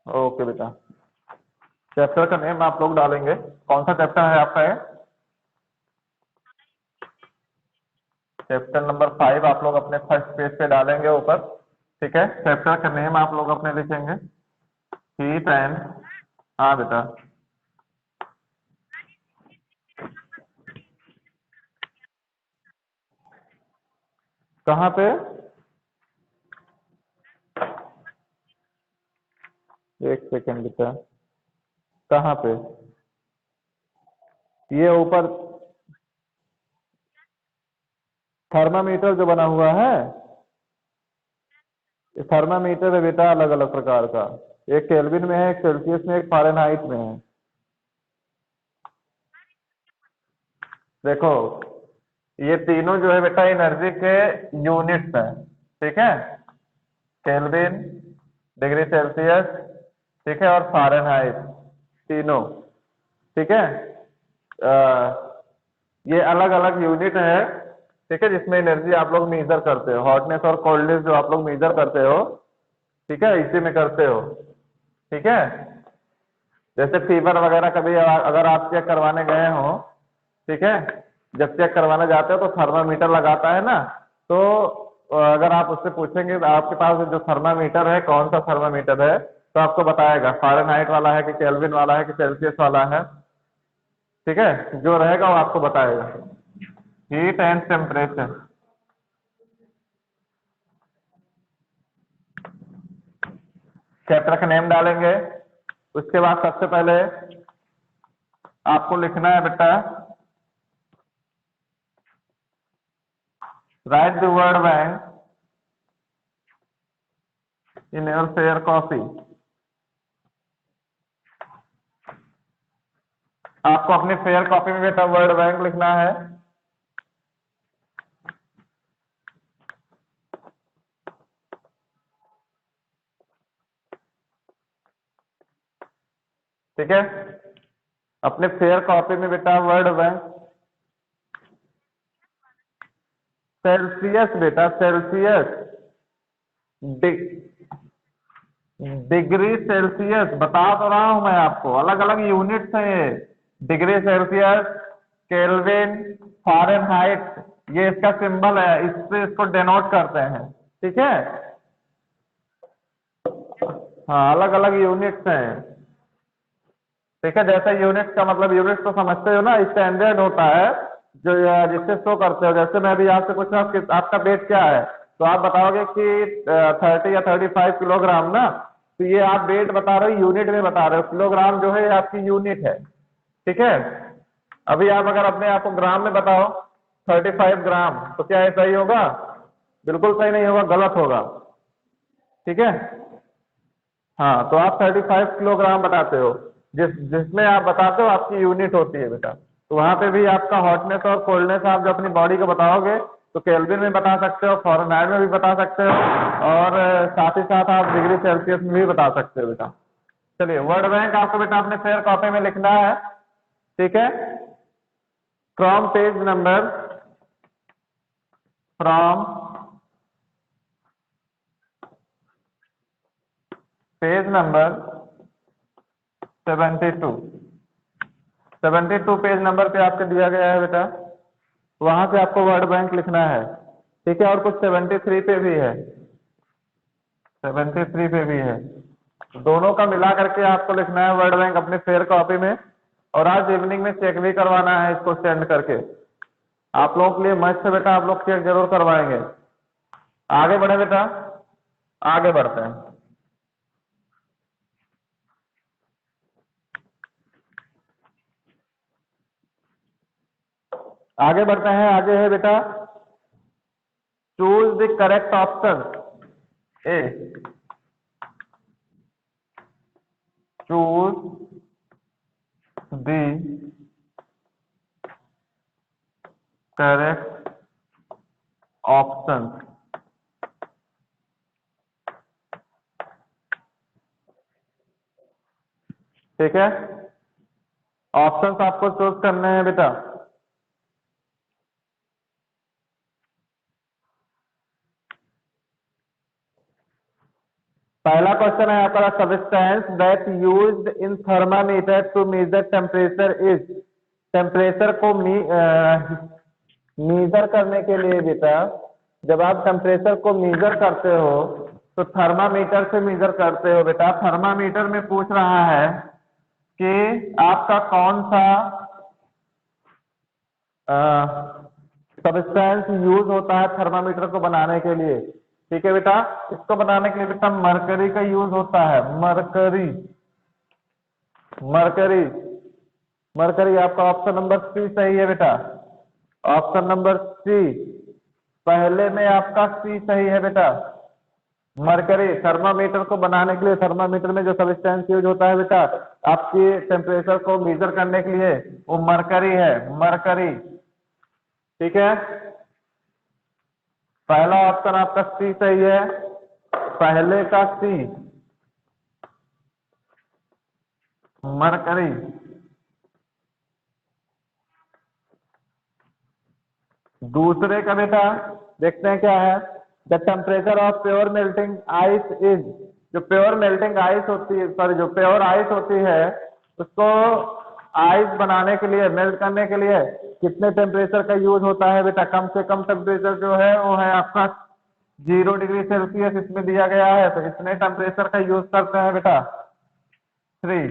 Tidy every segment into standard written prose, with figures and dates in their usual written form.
Okay बेटा, chapter का name आप लोग डालेंगे। कौन सा चैप्टर है आपका ये? चैप्टर नंबर 5 आप लोग अपने फर्स्ट पेज पे डालेंगे ऊपर। ठीक है, चैप्टर का नेम आप लोग अपने लिखेंगे, हीट एंड। हाँ बेटा, कहाँ पे? एक सेकेंड बेटा, कहाँ पे? ये ऊपर थर्मामीटर जो बना हुआ है, ये थर्मामीटर है बेटा, अलग अलग प्रकार का। एक केल्विन में है, एक सेल्सियस में, एक फ़ारेनहाइट में है। देखो, ये तीनों जो है बेटा एनर्जी के यूनिट्स हैं। ठीक है, केल्विन, डिग्री सेल्सियस, ठीक है, और फ़ारेनहाइट, तीनों। ठीक है, ये अलग अलग यूनिट है। ठीक है, जिसमें एनर्जी आप लोग मेजर करते हो, हॉटनेस और कोल्डनेस जो आप लोग मेजर करते हो, ठीक है, इसी में करते हो। ठीक है, जैसे फीवर वगैरह कभी अगर आप चेक करवाने गए हो, ठीक है, जब चेक करवाने जाते हो तो थर्मामीटर लगाता है ना, तो अगर आप उससे पूछेंगे आपके पास जो थर्मामीटर है कौन सा थर्मामीटर है, तो आपको बताएगा फ़ारेनहाइट वाला है कि केल्विन वाला है कि सेल्सियस वाला है। ठीक है, जो रहेगा वो आपको बताएगा। हीट एंड टेम्परेचर, चैप्टर का नेम डालेंगे। उसके बाद सबसे पहले आपको लिखना है बेटा, right the word bank in your fair copy. आपको अपनी फेयर कॉपी में बेटा वर्ड बैंक लिखना है। ठीक है, अपने फेयर कॉपी में बेटा वर्ड बैंक, सेल्सियस बेटा, सेल्सियस, डिग्री सेल्सियस बता तो रहा हूं मैं आपको, अलग अलग यूनिट्स हैं ये। डिग्री सेल्सियस, केल्विन, फ़ारेनहाइट, ये इसका सिंबल है, इससे इसको डेनोट करते हैं। ठीक है, हाँ, अलग अलग यूनिट्स हैं। ठीक है, जैसे यूनिट का मतलब, यूनिट तो समझते हो ना, स्टैंडर्ड होता है जो जिससे शो करते हो। जैसे मैं अभी आपसे पूछ रहा हूँ कि आपका वेट क्या है, तो आप बताओगे कि 30 या 35 किलोग्राम ना, तो ये आप वेट बता रहे हो, यूनिट में बता रहे हो। किलोग्राम जो है ये आपकी यूनिट है। ठीक है, अभी आप अगर अपने आप को ग्राम में बताओ 35 ग्राम, तो क्या ये सही होगा? बिल्कुल सही नहीं होगा, गलत होगा। ठीक है, हाँ, तो आप 35 किलोग्राम बताते हो, जिसमें आप बताते हो आपकी यूनिट होती है बेटा। तो वहां पे भी आपका हॉटनेस और कोल्डनेस आप जो अपनी बॉडी को बताओगे, तो केल्विन में बता सकते हो, फ़ारेनहाइट में भी बता सकते हो, और साथ ही साथ आप डिग्री सेल्सियस में भी बता सकते हो बेटा। चलिए, वर्ड बैंक आपको बेटा अपने फेयर कॉपी में लिखना है। ठीक है, from page number, from page number 72, 72 page number पे आपको दिया गया है बेटा, वहां से आपको वर्ड बैंक लिखना है। ठीक है, और कुछ 73 पे भी है, 73 पे भी है। दोनों का मिला करके आपको लिखना है वर्ड बैंक अपने फेयर कॉपी में, और आज इवनिंग में चेक भी करवाना है इसको सेंड करके। आप लोगों के लिए मस्त है बेटा, आप लोग चेक जरूर करवाएंगे। आगे बढ़े बेटा, आगे बढ़ते हैं। आगे बढ़ते हैं, आगे है बेटा, choose the correct option A, choose the correct option. ठीक है, ऑप्शंस आपको चूज करने हैं बेटा। पहला क्वेश्चन है आपका, substance that used in thermometer to measure temperature is. Temperature को मेजर करने के लिए बेटा, जब आप टेम्परेचर को मेजर करते हो तो थर्मामीटर से मेजर करते हो बेटा। थर्मामीटर में पूछ रहा है कि आपका कौन सा सब्सटेंस यूज होता है थर्मामीटर को बनाने के लिए। ठीक है बेटा, इसको बनाने के लिए बेटा मरकरी का यूज होता है। मरकरी, मरकरी, मरकरी आपका ऑप्शन नंबर सी सही है बेटा। ऑप्शन नंबर सी, पहले में आपका सी सही है बेटा। मरकरी, थर्मामीटर को बनाने के लिए, थर्मामीटर में जो सब्सटेंस यूज होता है बेटा आपकी टेम्परेचर को मेजर करने के लिए, वो मरकरी है, मरकरी। ठीक है, पहला ऑप्शन आपका सी सही है, पहले का सी, मरकरी। दूसरे का बेटा देखते हैं क्या है। The temperature of pure melting ice is. जो प्योर मेल्टिंग आइस होती है, सॉरी, जो प्योर आइस होती है उसको आइस बनाने के लिए, मेल्ट करने के लिए कितने टेम्परेचर का यूज होता है बेटा। कम से कम टेम्परेचर जो है वो है आपका 0 डिग्री सेल्सियस इसमें दिया गया है। तो इतने टेम्परेचर का यूज करते हैं बेटा 3।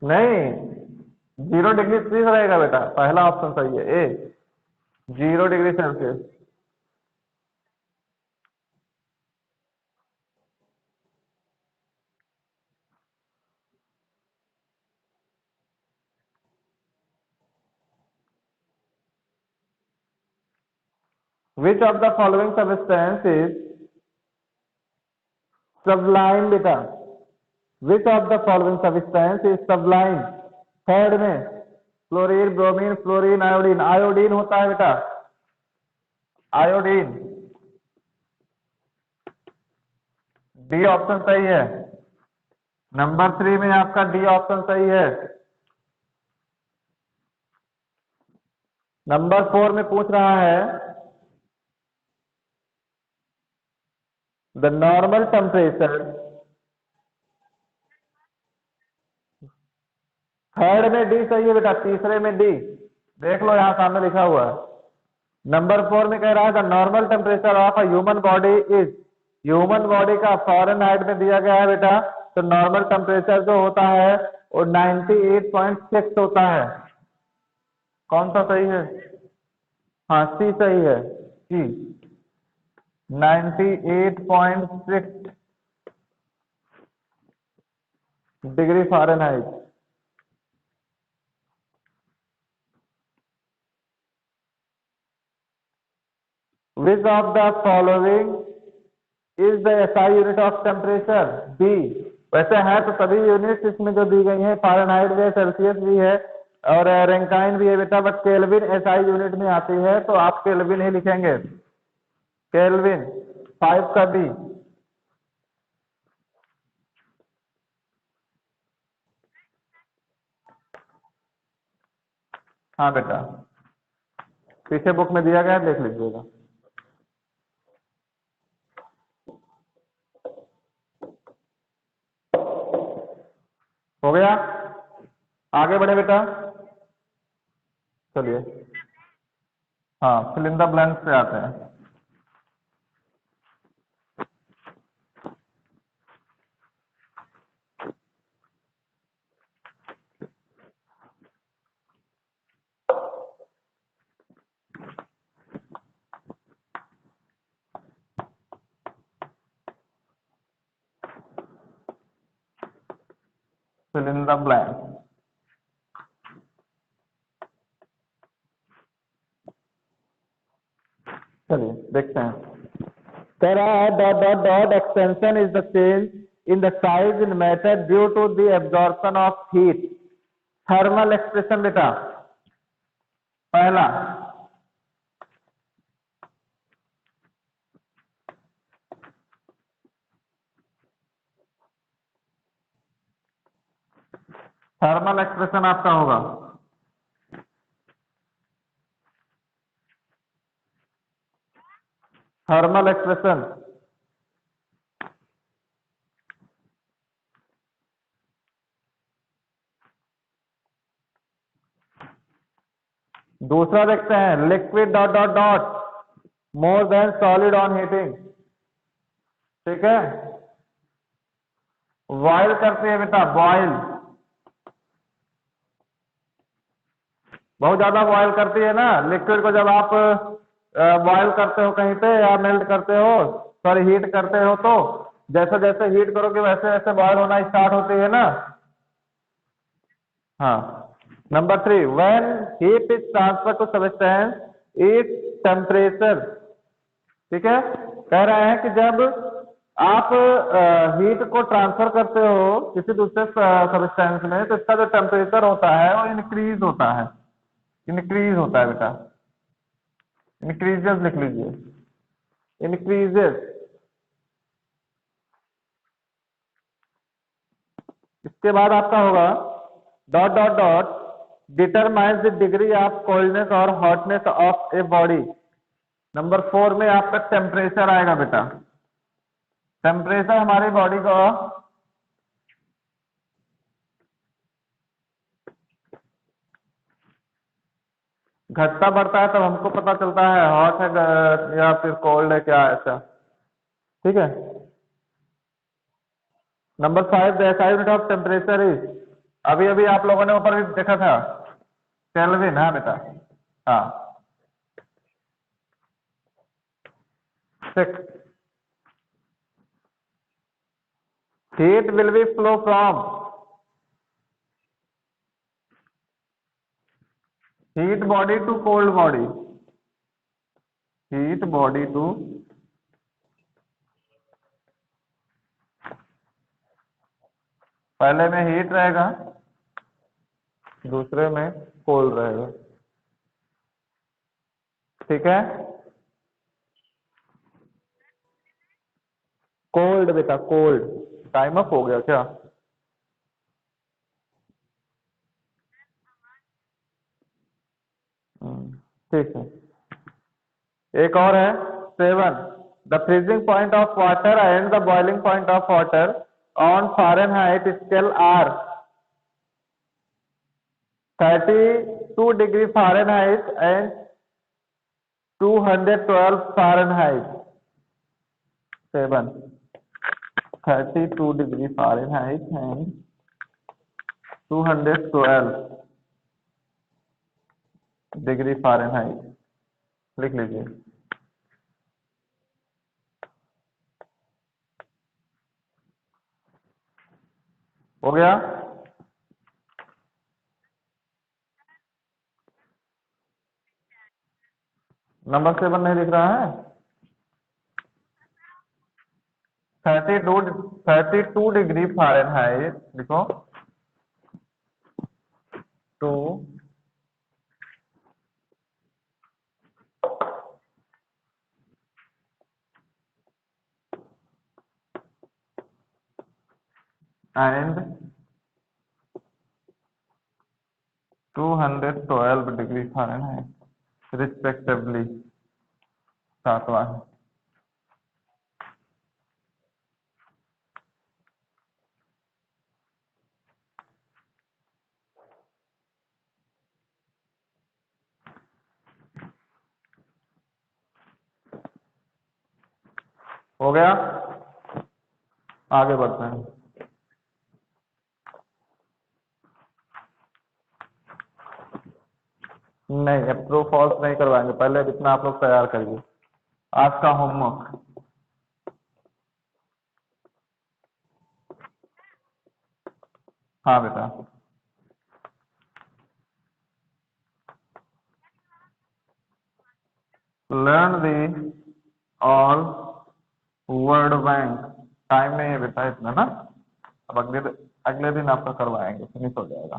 नहीं, 0 डिग्री 30 रहेगा बेटा, पहला ऑप्शन सही है A, 0 degree Celsius. Which of the following substance is sublime बेटा। Which of the following substance is sublime. Third में chlorine, bromine, fluorine, iodine. Iodine होता है बेटा, आयोडीन। डी ऑप्शन सही है। नंबर 3 में आपका डी ऑप्शन सही है। नंबर 4 में पूछ रहा है द नॉर्मल टेम्परेचर। थर्ड में डी सही है बेटा, तीसरे में डी, देख लो यहाँ सामने लिखा हुआ है। नंबर 4 में कह रहा है the normal temperature of a human body is. Human body का फ़ारेनहाइट में दिया गया है बेटा, तो नॉर्मल टेम्परेचर जो होता है वो 98.6 होता है। कौन सा सही है? हाँ, सी सही है, C, 98.6 degree Fahrenheit. Which of the following is the SI unit of temperature. B. वैसे है तो सभी यूनिट्स इसमें जो दी गई हैं, फ़ारेनहाइट भी है, सेल्सियस भी है और रैंकाइन भी है बेटा, बट केल्विन एसआई यूनिट में आती है तो आप केल्विन ही लिखेंगे। केल्विन, 5 का बी। हाँ बेटा, पीछे बुक में दिया गया है, देख लीजिएगा। हो गया, आगे बढ़े बेटा, चलिए। हाँ, फिल इन द ब्लैंक्स पे आते हैं। Fill in the blanks. चलिए देखते हैं। कह रहा है dot dot dot extension is the change in the size in matter due to the absorption of heat. Thermal expression बेटा, पहला थर्मल एक्सप्रेशन आपका होगा थर्मल एक्सप्रेशन। दूसरा देखते हैं, liquid dot dot dot more than solid on heating. ठीक है, boil करती है बेटा, बॉयल, बहुत ज्यादा बॉयल करती है ना लिक्विड को। जब आप बॉयल करते हो कहीं पे या मेल्ट करते हो, सॉरी हीट करते हो, तो जैसे जैसे हीट करोगे वैसे वैसे बॉयल होना स्टार्ट होती है ना। हाँ। Number 3, when heat is transfer to substance it temperature. ठीक है, कह रहे हैं कि जब आप हीट को ट्रांसफर करते हो किसी दूसरे सब्सटेंस में, तो इसका जो टेम्परेचर होता है वो इंक्रीज होता है, इंक्रीज होता है बेटा, इंक्रीजेस लिख लीजिए, इंक्रीजेस। इसके बाद आपका होगा dot dot dot determines the degree of coldness और hotness of a body. Number 4 में आपका टेम्परेचर आएगा बेटा। टेम्परेचर हमारी बॉडी का घटता बढ़ता है, तब हमको पता चलता है हॉट है या फिर कोल्ड है, क्या ऐसा। ठीक है। Number 5, the SI unit of temperature is, अभी अभी आप लोगों ने ऊपर भी देखा था, केल्विन। हाँ बेटा, हाँ। 6, heat will be flow from heat body to cold body, heat body to, पहले में हीट रहेगा, दूसरे में कोल्ड रहेगा। ठीक है, कोल्ड बेटा, कोल्ड। टाइम अप हो गया क्या? ठीक है, एक और है 7, the freezing point of water and the boiling point of water on Fahrenheit scale are 32 degree Fahrenheit and 212 Fahrenheit. 7, 32 degree Fahrenheit and 212 degree Fahrenheit लिख लीजिए। हो गया। नंबर 7 नहीं दिख रहा है? 32 डिग्री फ़ारेनहाइट लिखो, to and 212 degree Fahrenheit respectively. सातवां है। हो गया, आगे बढ़ते हैं। नहीं, अब ट्रू फॉल्स नहीं करवाएंगे, पहले अब इतना आप लोग तैयार करिए आज का होमवर्क। हाँ बेटा, learn the all word bank. Time नहीं है बेटा इतना ना, अब अगले दिन आपका करवाएंगे, फिनिश हो जाएगा।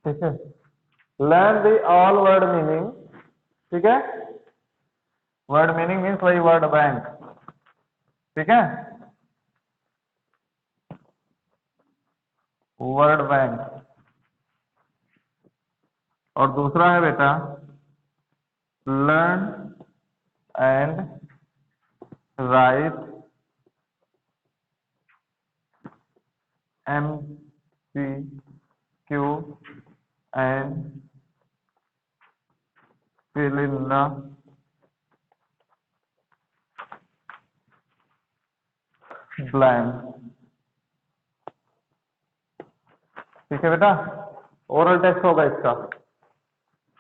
ठीक है, learn the all word meaning. ठीक है, वर्ड मीनिंग मीन्स वही वर्ड बैंक। ठीक है, वर्ड बैंक। और दूसरा है बेटा, learn and write MCQ and fill in the blank। ठीक है बेटा, ओरल टेस्ट होगा इसका,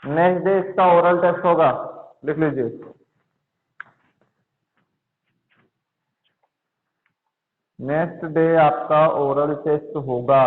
नेक्स्ट डे इसका ओरल टेस्ट होगा, लिख लीजिए। नेक्स्ट डे आपका ओरल टेस्ट होगा।